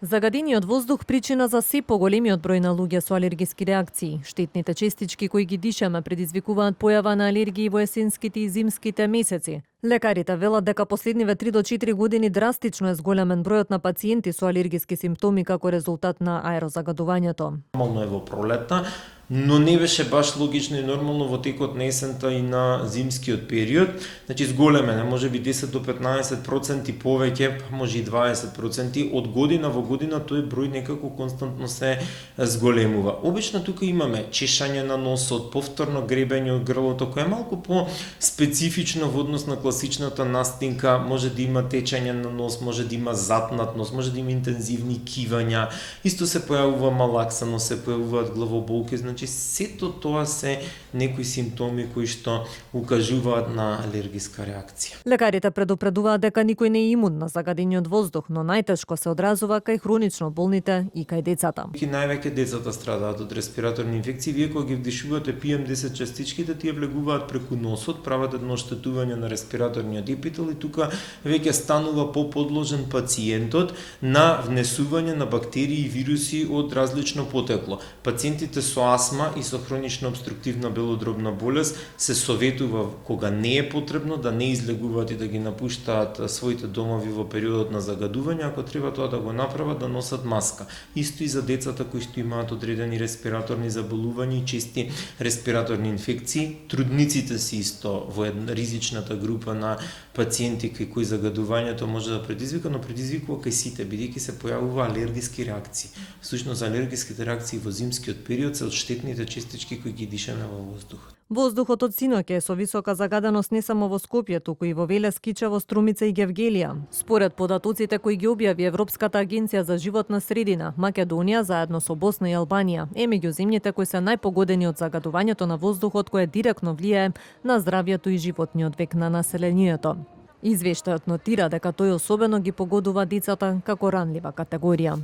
Загадениот воздух причина за се поголемиот број на луѓе со алергиски реакции. Штетните честички кои ги дишаме предизвикуваат појава на алергии во есенските и зимските месеци. Лекарите велат дека последниве 3 до 4 години драстично е зголемен бројот на пациенти со алергиски симптоми како резултат на аерозагадувањето. Нормално е во пролетта, но не беше баш логично и нормално во текот на есента и на зимскиот период. Значи зголемен е, може би 10 до 15% повеќе, може и 20%. Од година во година тој број некако константно се зголемува. Обично тука имаме чешање на носот, повторно гребење од грлото, кое е малку по специфично во однос на класичната настинка, може да има течење на нос, може да има затнат нос, може да има интензивни кивања, исто се појавува малаксаност, се појавуваат главоболки, значи сето тоа се некои симптоми кои што укажуваат на алергиска реакција. Лекарите предупредуваат дека никој не е имун на загадениот воздух, но најтешко се одразува кај хронично болните и кај децата. Највеќе децата страдаат од респираторни инфекции, вие кога ги вдишувате PM10 частичките, тие влегуваат преку носот, прават едно оштетување на респираторниот епител и тука веќе станува поподложен пациентот на внесување на бактерии и вируси од различно потекло. Пациентите со астма и со хронична обструктивна белодробна болест се советува кога не е потребно да не излегуваат и да ги напуштаат своите домови во периодот на загадување, ако треба тоа да го направат, да носат маска. Исто и за децата кои што имаат одредени респираторни заболувања и чести респираторни инфекции, трудниците се исто во една ризичната група на пациенти кои загадувањето може да предизвика, но предизвикува кај сите, бидејќи се појавува алергиски реакции. Всушност алергиските реакции во зимскиот период се од штетните честички кои ги дишаме во воздухот. Воздухот од синоќа е со висока загаденост не само во Скопје, туку и во Велес, Кичево, Струмица и Гевгелија. Според податоците кои ги објави Европската агенција за животна средина, Македонија заедно со Босна и Албанија е меѓу земјите кои се најпогодени од загадувањето на воздухот кое директно влијае на здравјето и животниот век на населението. Извештајот нотира дека тој особено ги погодува децата како ранлива категорија.